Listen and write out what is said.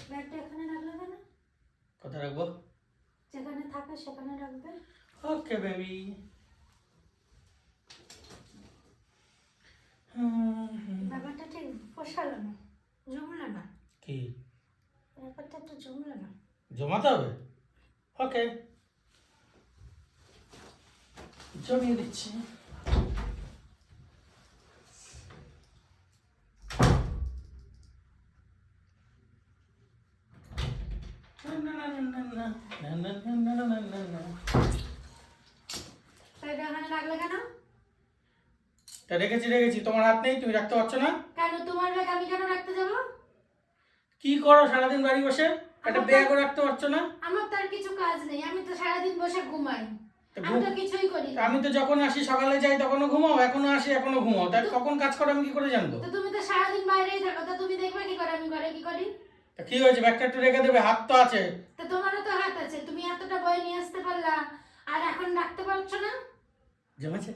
ব্যাগটা এখানে রাখলে কেন? কোথায় রাখবো? যেখানে থাকে সেখানে রাখবে। Okay baby. ব্যাপারটা ঠিক পোষালো না, জমলো না। কি ব্যাপারটা তো জমলো না। জমাতে হবে? ওকে, জমিয়ে দিচ্ছি। ব্যাগটা এখানে রাখলে কেন? তা রেখেছি, তোমার হাত নেই, তুমি রাখতে পারছো না? কেন তোমার ব্যাগ আমি কেন রাখতে যাবো? কি করো সারাদিন বাড়ি বসে? একটা ব্যাগও রাখতে পারছো না? আমার তো আর কিছু কাজ নেই, আমি তো সারাদিন বসে ঘুমাই, আমি তো কিছুই করি না। আমি তো যখন আসি সকালে যাই তখনও ঘুমাও, এখনো আসি এখনো ঘুমাও, তাই কখন কাজ করো আমি কি করে জানবো? তো তুমি তো সারাদিন বাইরেই থাকো, তো তুমি দেখবে কি করে আমি ঘরে কি করি? তা কি হয়েছে, ব্যাগটা একটু রেখে দেবে, হাত তো আছে। তো তোমারও তো হাত আছে, তুমি এতটা বই নিয়ে আসতে পারলা আর এখন রাখতে পারছো না? জমেছে?